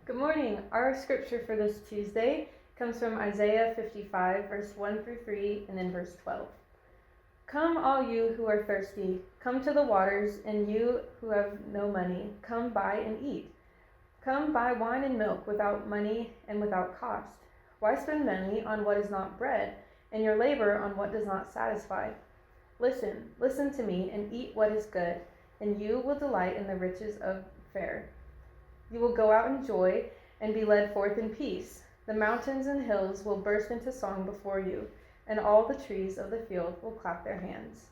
Good morning. Our scripture for this Tuesday comes from Isaiah 55, verse 1 through 3, and then verse 12. Come, all you who are thirsty, come to the waters, and you who have no money, come buy and eat. Come buy wine and milk without money and without cost. Why spend money on what is not bread, and your labor on what does not satisfy? Listen to me, and eat what is good, and you will delight in the riches of fare. You will go out in joy and be led forth in peace. The mountains and hills will burst into song before you, and all the trees of the field will clap their hands.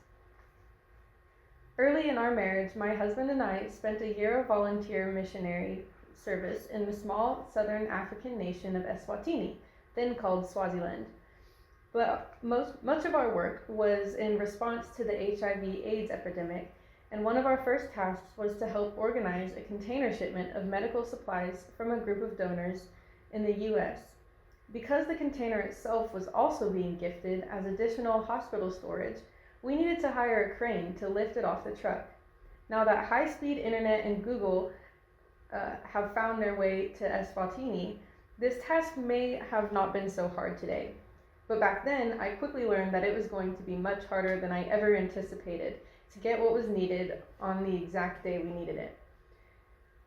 Early in our marriage, my husband and I spent a year of volunteer missionary service in the small southern African nation of Eswatini, then called Swaziland. But much of our work was in response to the HIV/AIDS epidemic, and one of our first tasks was to help organize a container shipment of medical supplies from a group of donors in the U.S. Because the container itself was also being gifted as additional hospital storage, we needed to hire a crane to lift it off the truck. Now that high-speed internet and Google have found their way to Eswatini, this task may have not been so hard today. But back then, I quickly learned that it was going to be much harder than I ever anticipated to get what was needed on the exact day we needed it.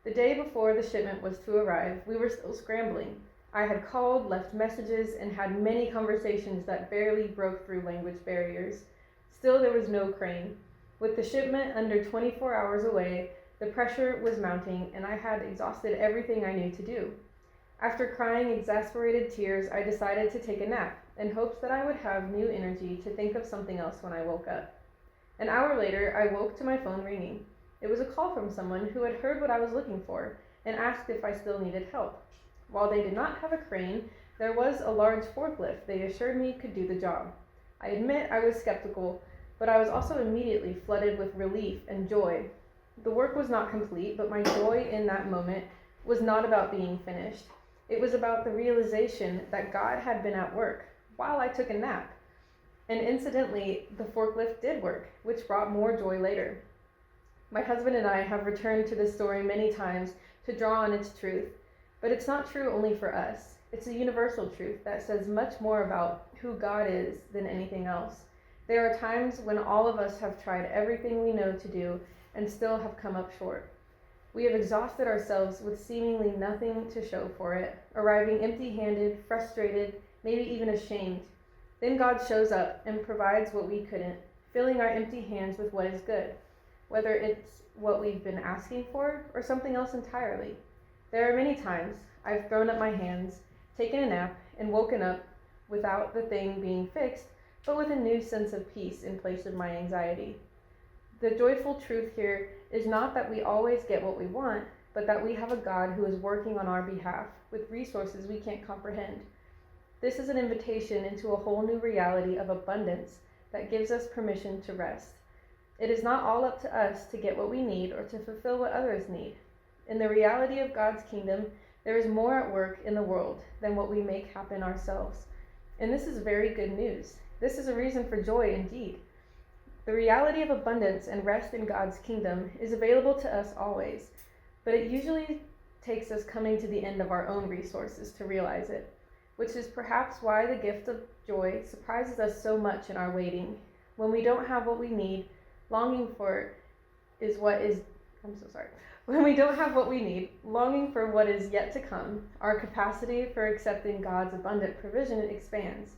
The day before the shipment was to arrive, we were still scrambling. I had called, left messages, and had many conversations that barely broke through language barriers. Still, there was no crane. With the shipment under 24 hours away, the pressure was mounting, and I had exhausted everything I knew to do. After crying exasperated tears, I decided to take a nap, in hopes that I would have new energy to think of something else when I woke up. An hour later, I woke to my phone ringing. It was a call from someone who had heard what I was looking for and asked if I still needed help. While they did not have a crane, there was a large forklift they assured me could do the job. I admit I was skeptical, but I was also immediately flooded with relief and joy. The work was not complete, but my joy in that moment was not about being finished. It was about the realization that God had been at work while I took a nap. And incidentally, the forklift did work, which brought more joy later. My husband and I have returned to this story many times to draw on its truth, but it's not true only for us. It's a universal truth that says much more about who God is than anything else. There are times when all of us have tried everything we know to do and still have come up short. We have exhausted ourselves with seemingly nothing to show for it, arriving empty-handed, frustrated, maybe even ashamed. Then God shows up and provides what we couldn't, filling our empty hands with what is good, whether it's what we've been asking for or something else entirely. There are many times I've thrown up my hands, taken a nap, and woken up without the thing being fixed, but with a new sense of peace in place of my anxiety. The joyful truth here is not that we always get what we want, but that we have a God who is working on our behalf with resources we can't comprehend. This is an invitation into a whole new reality of abundance that gives us permission to rest. It is not all up to us to get what we need or to fulfill what others need. In the reality of God's kingdom, there is more at work in the world than what we make happen ourselves. And this is very good news. This is a reason for joy indeed. The reality of abundance and rest in God's kingdom is available to us always, but it usually takes us coming to the end of our own resources to realize it, which is perhaps why the gift of joy surprises us so much in our waiting. When we don't have what we need, longing for When we don't have what we need, longing for what is yet to come, our capacity for accepting God's abundant provision expands.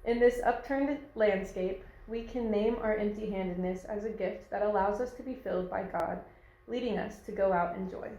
In this upturned landscape, we can name our empty-handedness as a gift that allows us to be filled by God, leading us to go out in joy.